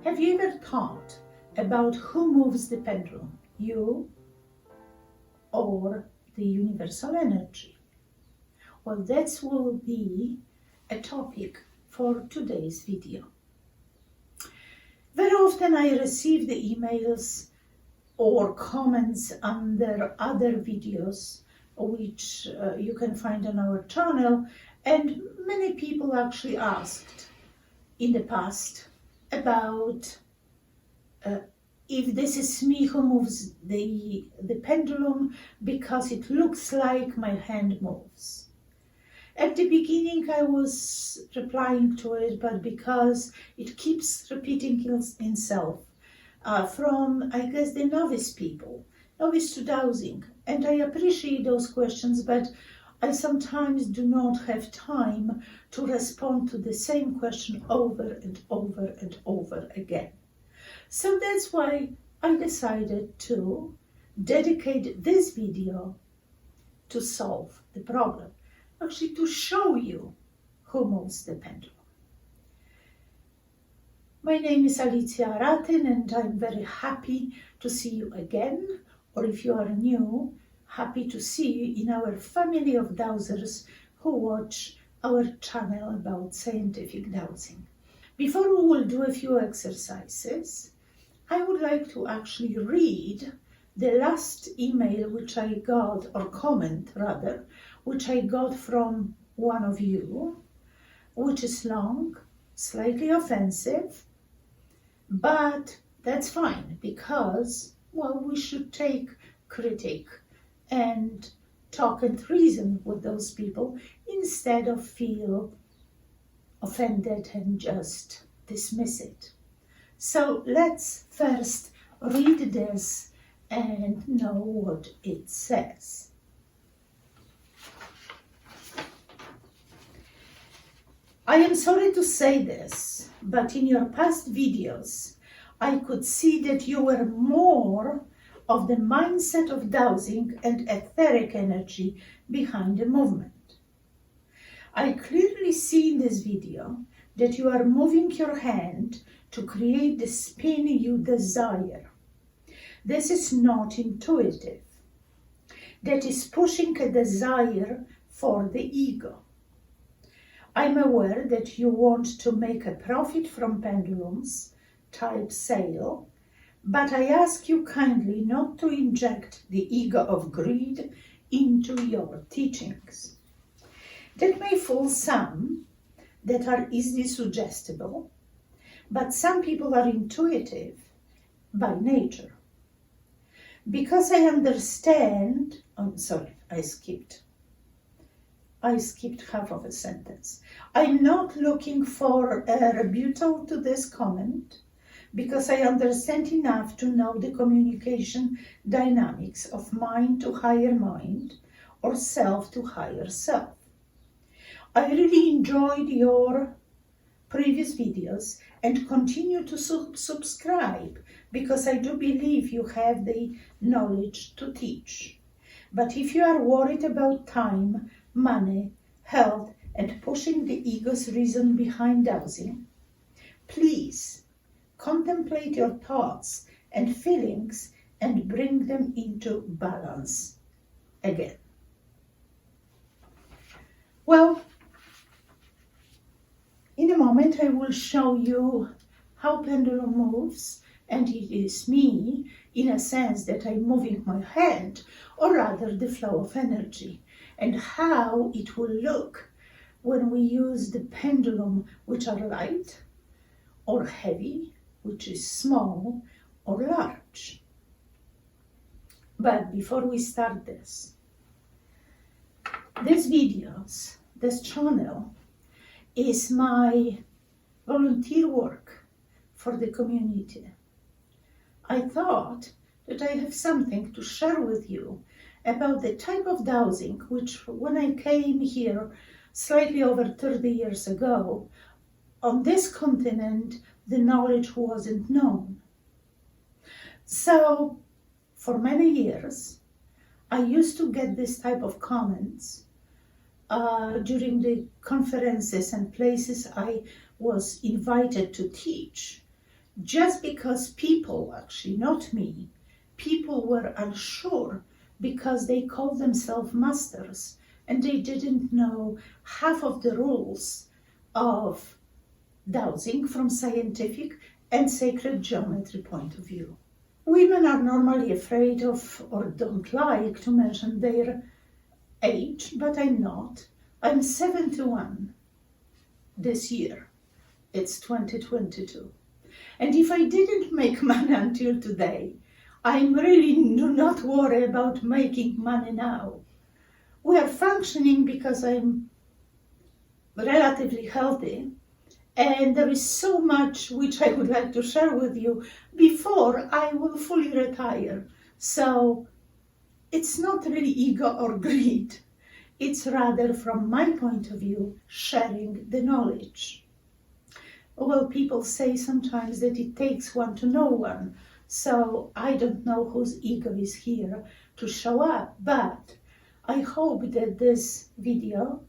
Have you ever thought about who moves the pendulum, you or the universal energy? Well, that will be a topic for today's video. Very often I receive the emails or comments under other videos which you can find on our channel, and many people actually asked in the past about if this is me who moves the pendulum because it looks like my hand moves. At the beginning I was replying to it, but because it keeps repeating itself from, I guess, the novice people, novice to dowsing, and I appreciate those questions, but I sometimes do not have time to respond to the same question over and over and over again. So that's why I decided to dedicate this video to solve the problem, actually to show you who moves the pendulum. My name is Alicja Aratyn, and I'm very happy to see you again, or if you are new, happy to see you in our family of dowsers who watch our channel about scientific dowsing. Before we will do a few exercises, I would like to actually read the last email which I got, or comment rather, which I got from one of you, which is long, slightly offensive, but that's fine because, well, we should take critique and talk and reason with those people instead of feel offended and just dismiss it. So let's first read this and know what it says. I am sorry to say this, but in your past videos, I could see that you were more of the mindset of dowsing and etheric energy behind the movement. I clearly see in this video that you are moving your hand to create the spin you desire. This is not intuitive. That is pushing a desire for the ego. I'm aware that you want to make a profit from pendulums, type sale, but I ask you kindly not to inject the ego of greed into your teachings. That may fool some that are easily suggestible, but some people are intuitive by nature. Because I understand, I skipped half of a sentence. I'm not looking for a rebuttal to this comment because I understand enough to know the communication dynamics of mind to higher mind or self to higher self. I really enjoyed your previous videos and continue to subscribe because I do believe you have the knowledge to teach. But if you are worried about time, money, health, and pushing the ego's reason behind dowsing, please contemplate your thoughts and feelings and bring them into balance again. Well, in a moment I will show you how pendulum moves, and it is me, in a sense, that I'm moving my hand, or rather the flow of energy, and how it will look when we use the pendulum, which are light or heavy, which is small or large. But before we start these videos, this channel is my volunteer work for the community. I thought that I have something to share with you about the type of dowsing which, when I came here slightly over 30 years ago, on this continent the knowledge wasn't known. So for many years I used to get this type of comments during the conferences and places I was invited to teach, just because people, actually not me, people were unsure because they called themselves masters and they didn't know half of the rules of dowsing from scientific and sacred geometry point of view. Women are normally afraid of or don't like to mention their age, but I'm not. I'm 71 this year. It's 2022. And if I didn't make money until today, I'm really do not worry about making money now. We are functioning because I'm relatively healthy, and there is so much which I would like to share with you before I will fully retire. So it's not really ego or greed. It's rather, from my point of view, sharing the knowledge. Well, people say sometimes that it takes one to know one. So I don't know whose ego is here to show up, but I hope that this video,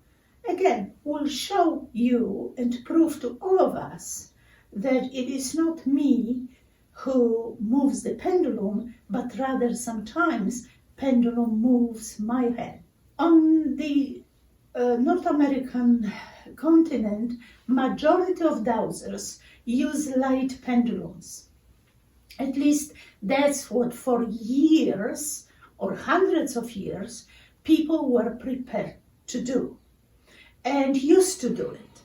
again, will show you and prove to all of us that it is not me who moves the pendulum, but rather sometimes pendulum moves my head. On the North American continent, majority of dowsers use light pendulums. At least that's what for years or hundreds of years people were prepared to do and used to do it.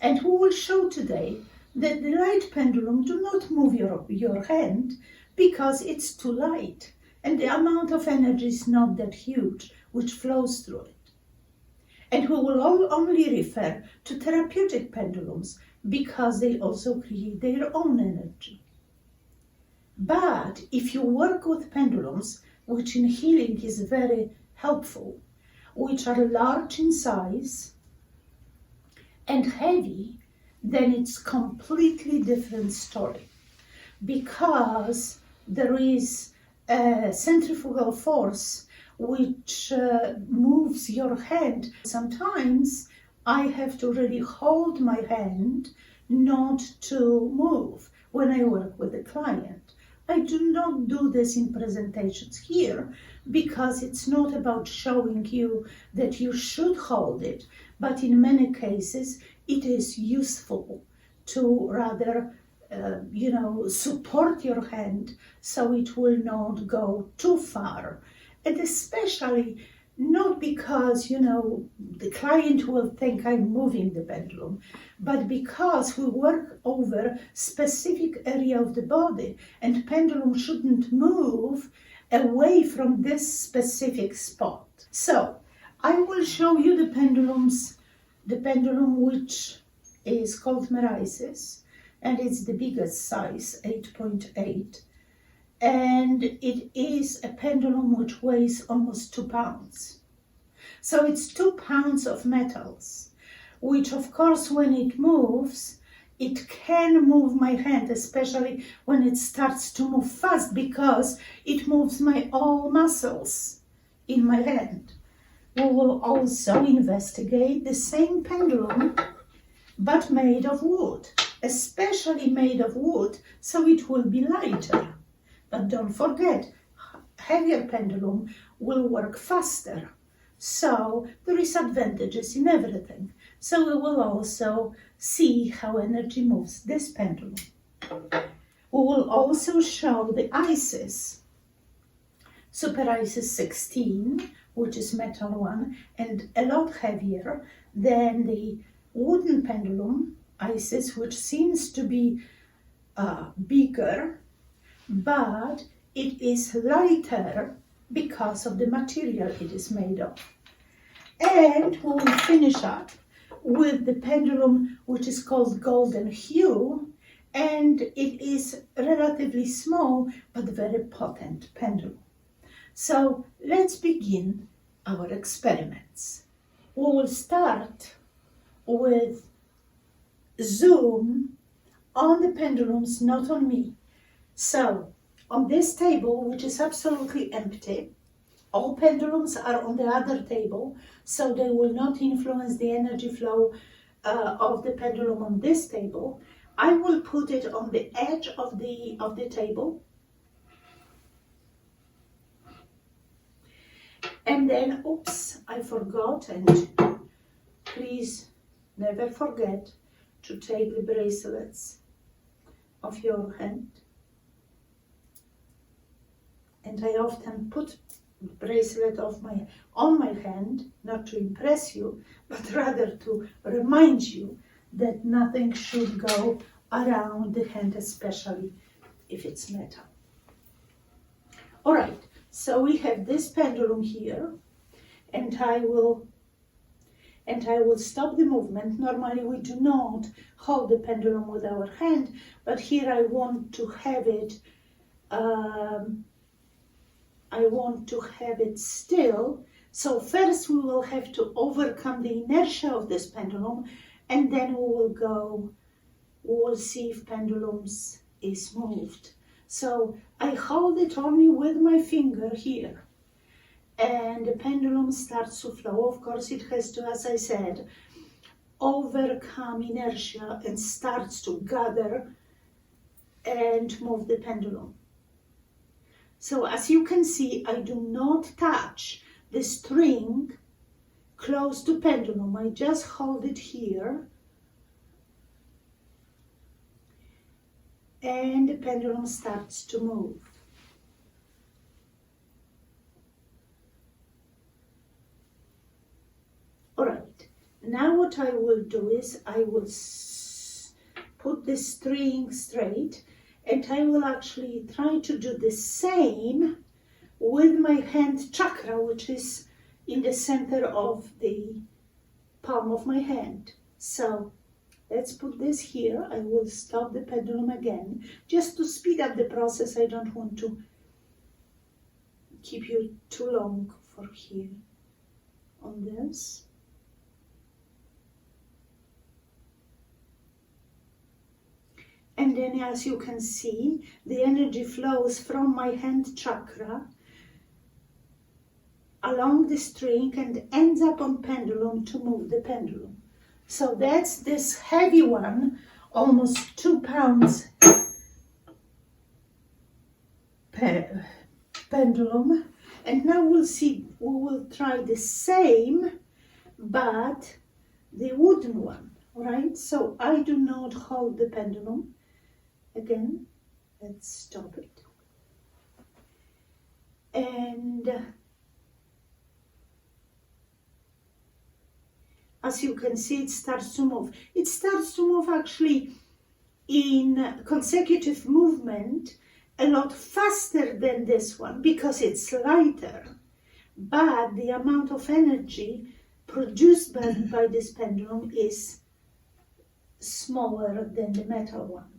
And we will show today that the light pendulum do not move your hand because it's too light and the amount of energy is not that huge which flows through it. And we will only refer to therapeutic pendulums because they also create their own energy. But if you work with pendulums, which in healing is very helpful, which are large in size and heavy, then it's completely different story, because there is a centrifugal force which moves your hand. Sometimes I have to really hold my hand not to move when I work with a client. I do not do this in presentations here because it's not about showing you that you should hold it, but in many cases it is useful to rather support your hand so it will not go too far. And especially not because, the client will think I'm moving the pendulum, but because we work over specific area of the body and pendulum shouldn't move away from this specific spot. So I will show you the pendulum which is called Merisis, and it's the biggest size, 8.8. And it is a pendulum which weighs almost 2 pounds. So it's 2 pounds of metals, which of course when it moves, it can move my hand, especially when it starts to move fast, because it moves my all muscles in my hand. We will also investigate the same pendulum, but made of wood, especially made of wood, so it will be lighter. But don't forget, heavier pendulum will work faster. So there is advantages in everything. So we will also see how energy moves this pendulum. We will also show the ISIS, Super ISIS 16, which is metal one, and a lot heavier than the wooden pendulum ISIS, which seems to be bigger, but it is lighter because of the material it is made of. And we will finish up with the pendulum which is called Golden Hue, and it is relatively small but very potent pendulum. So let's begin our experiments. We will start with zoom on the pendulums, not on me. So on this table, which is absolutely empty, all pendulums are on the other table, so they will not influence the energy flow of the pendulum on this table. I will put it on the edge of the table. And then, oops, I forgot, and please never forget to take the bracelets of your hand. And I often put bracelet on my hand, not to impress you, but rather to remind you that nothing should go around the hand, especially if it's metal. All right, so we have this pendulum here, and I will stop the movement. Normally we do not hold the pendulum with our hand, but here I want to have it still. So first we will have to overcome the inertia of this pendulum, and then we will see if pendulums is moved. So I hold it only with my finger here, and the pendulum starts to flow. Of course it has to, as I said, overcome inertia and starts to gather and move the pendulum. So as you can see, I do not touch the string close to pendulum. I just hold it here, and the pendulum starts to move. All right, now what I will do is I will put the string straight, and I will actually try to do the same with my hand chakra, which is in the center of the palm of my hand. So let's put this here. I will stop the pendulum again, just to speed up the process. I don't want to keep you too long for here on this. And then, as you can see, the energy flows from my hand chakra along the string and ends up on pendulum to move the pendulum. So that's this heavy one, almost 2 pounds pendulum. And now we will try the same, but the wooden one, right? So I do not hold the pendulum. Again, let's stop it. And as you can see, it starts to move. It starts to move actually in consecutive movement a lot faster than this one because it's lighter. But the amount of energy produced by this pendulum is smaller than the metal one.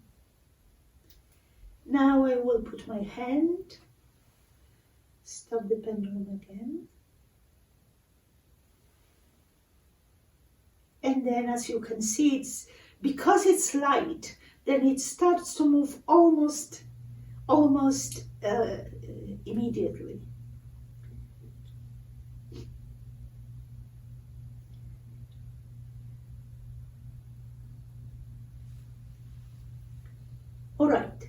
Now I will put my hand, stop the pendulum again. And then, as you can see, because it's light, then it starts to move almost immediately. All right,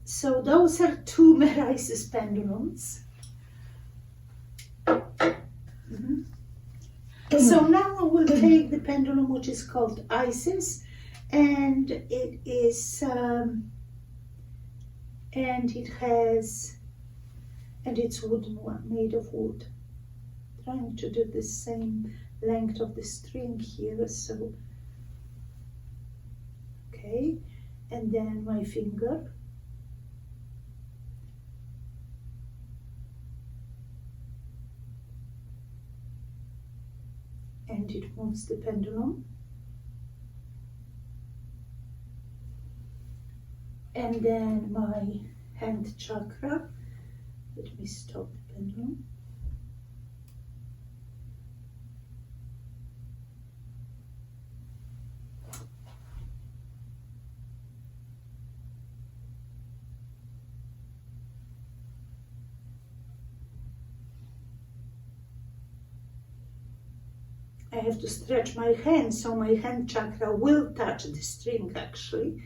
so those are 2 Merisis pendulums. So now I will take the pendulum, which is called Isis, and it is it's wooden one, made of wood. Trying to do the same length of the string here, so okay, and then my finger. And it moves the pendulum. And then my hand chakra. Let me stop the pendulum. I have to stretch my hand, so my hand chakra will touch the string actually.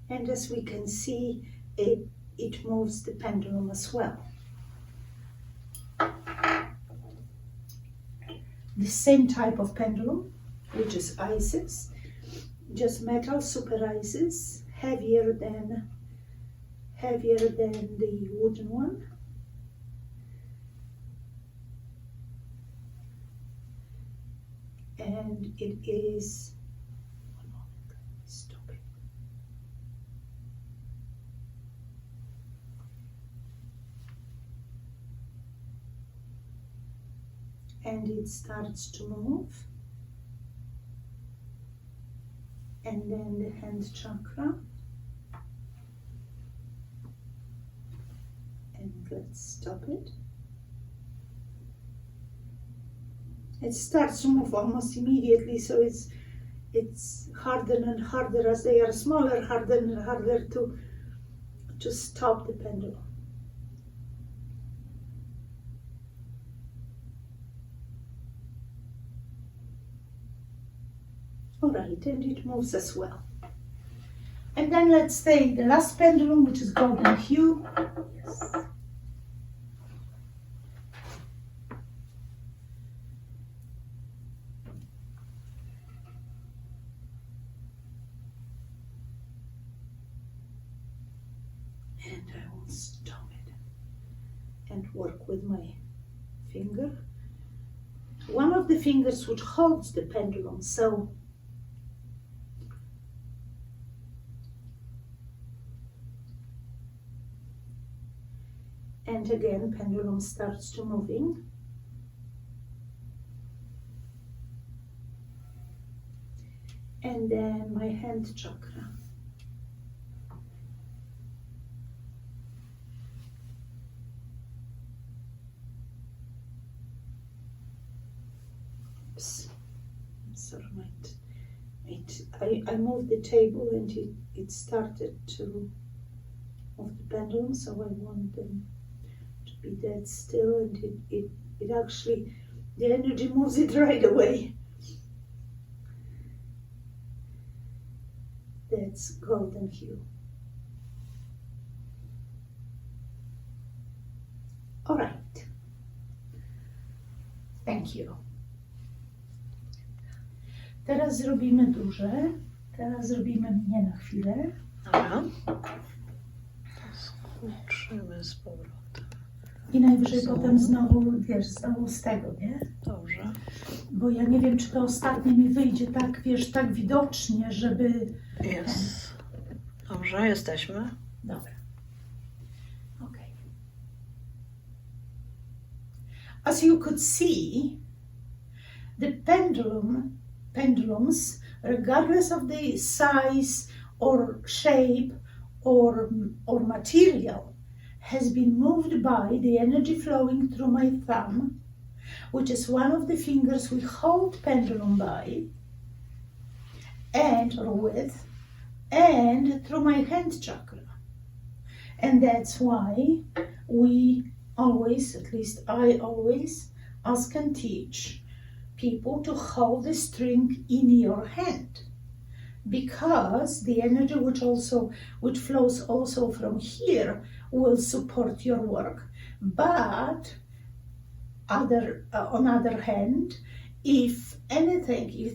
And as we can see, it moves the pendulum as well. The same type of pendulum, which is Isis, just metal super Isis, heavier than the wooden one. And it is, one moment, stop it. And it starts to move. And then the hand chakra. And let's stop it. It starts to move almost immediately, so it's harder and harder as they are smaller, harder and harder to stop the pendulum. All right, and it moves as well. And then let's take the last pendulum, which is golden hue. Yes. And I will stop it and work with my finger. One of the fingers which holds the pendulum, so and again pendulum starts to moving. And then my hand chakra. Oops. Sorry, I moved the table and it started to move the pendulum, so I want them to be dead still, and it actually, the energy moves it right away. That's golden hue. All right. Thank you. Teraz zrobimy duże. Teraz zrobimy mnie na chwilę. Dobra. Skończymy z powrotem. I najwyżej potem znowu, wiesz, znowu z tego, nie? Dobrze. Bo ja nie wiem, czy to ostatnie mi wyjdzie tak, wiesz, tak widocznie, żeby... Jest. Dobrze, jesteśmy. Dobra. Okay. As you could see, the pendulums, regardless of the size or shape or material, has been moved by the energy flowing through my thumb, which is one of the fingers we hold pendulum by, and or with, and through my hand chakra. And that's why we always, at least I always, ask and teach people to hold the string in your hand, because the energy which flows also from here will support your work. But on other hand, if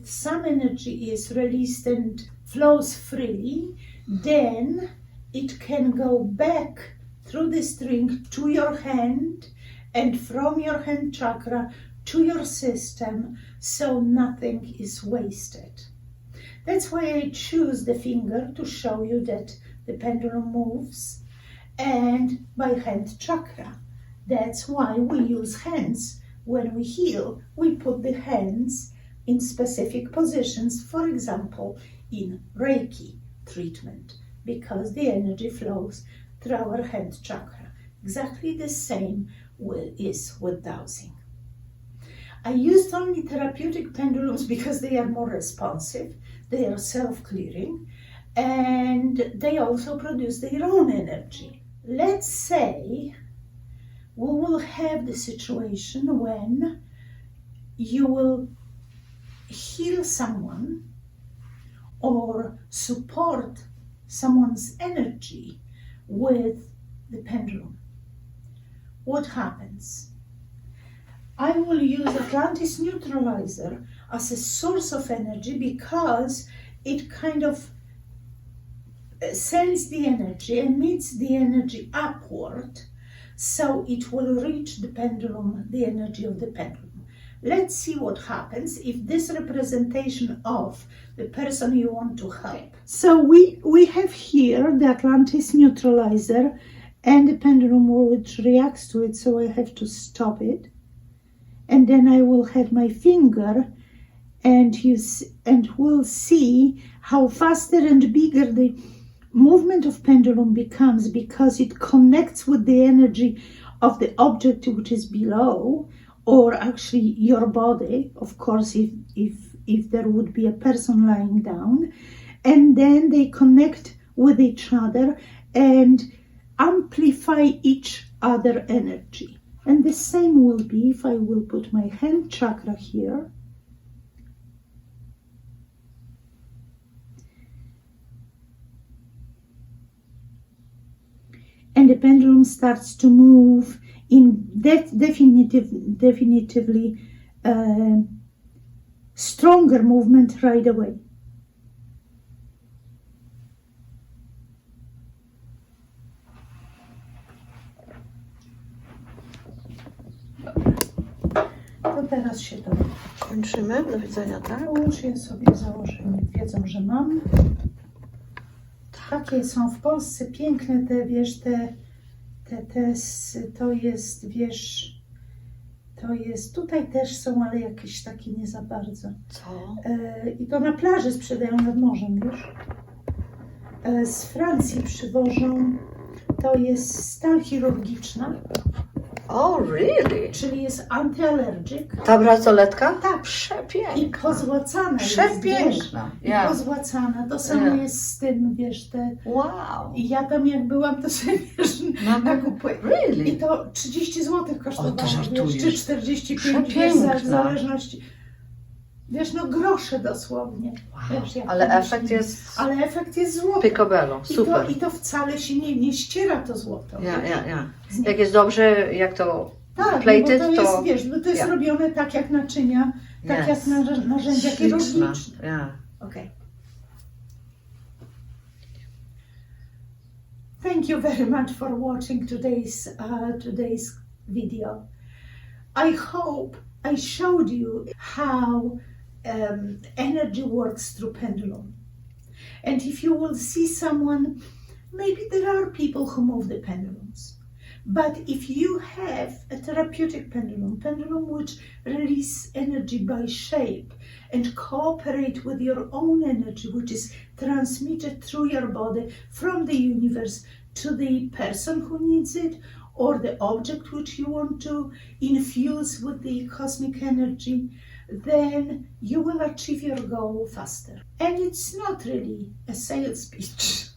some energy is released and flows freely, then it can go back through the string to your hand and from your hand chakra to your system, so nothing is wasted. That's why I choose the finger to show you that the pendulum moves, and by hand chakra. That's why we use hands. When we heal, we put the hands in specific positions, for example, in Reiki treatment, because the energy flows through our hand chakra. Exactly the same is with dowsing. I used only therapeutic pendulums because they are more responsive, they are self-clearing, and they also produce their own energy. Let's say we will have the situation when you will heal someone or support someone's energy with the pendulum, what happens? I will use Atlantis neutralizer as a source of energy because it kind of sends the energy, emits the energy upward, so it will reach the pendulum, the energy of the pendulum. Let's see what happens if this representation of the person you want to help. So we have here the Atlantis neutralizer and the pendulum which reacts to it, so I have to stop it. And then I will have my finger and we'll see how faster and bigger the movement of pendulum becomes because it connects with the energy of the object which is below, or actually your body, of course, if there would be a person lying down, and then they connect with each other and amplify each other energy. And the same will be if I will put my hand chakra here. And the pendulum starts to move in definitively stronger movement right away. To teraz się to Kończymy. Do widzenia, tak? połóż sobie założę. Wiedzą, że mam. Takie są w Polsce piękne te, wiesz, to jest, wiesz, to jest, tutaj też są, ale jakieś takie nie za bardzo. Co? I to na plaży sprzedają nad morzem, wiesz. Z Francji przywożą, to jest stal chirurgiczna. Oh, really? Czyli jest antyallergic. Ta bransoletka? Tak. Przepiękna. I pozłacana Przepiękna. jest, wiesz. I pozłacana. To samo jest z tym, wiesz, Wow. I ja tam jak byłam, to sobie, wiesz, nakupuję. Really? I to 30 zł kosztowało, wiesz, czy 45, wiesz, w zależności. Wiesz, no grosze dosłownie. Wow. Wiesz, Ale efekt jest... Ale efekt jest złoty. Picobello, super. I to wcale się nie ściera to złoto. Ja. Jak jest dobrze, jak to tak, plated, bo to jest, wiesz, bo to jest robione tak jak naczynia, tak jak narzędzia chirurgiczne. Okay. Thank you very much for watching today's video. I hope I showed you how energy works through pendulum. And if you will see someone, maybe there are people who move the pendulums. But if you have a therapeutic pendulum which release energy by shape and cooperate with your own energy, which is transmitted through your body from the universe to the person who needs it, or the object which you want to infuse with the cosmic energy, then you will achieve your goal faster. And it's not really a sales pitch.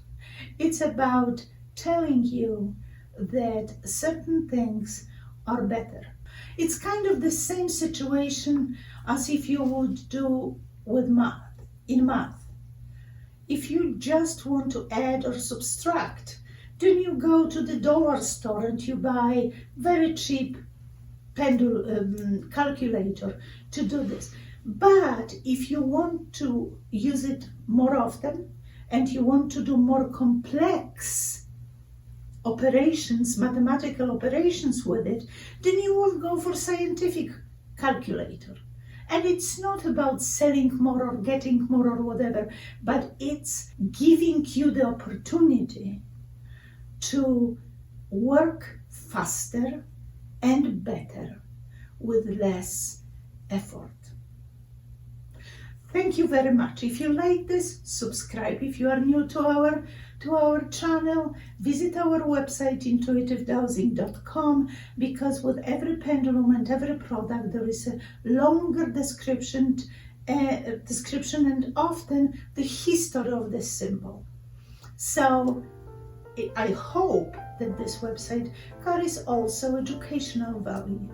It's about telling you that certain things are better. It's kind of the same situation as if you would do with math, in math. If you just want to add or subtract, then you go to the dollar store and you buy very cheap calculator to do this. But if you want to use it more often and you want to do more complex operations, mathematical operations with it, then you will go for scientific calculator. And it's not about selling more or getting more or whatever, but it's giving you the opportunity to work faster and better with less effort. Thank you very much. If you like this, subscribe. If you are new to our channel, visit our website intuitivedowsing.com, because with every pendulum and every product there is a longer description and often the history of this symbol. So I hope that this website carries also educational value.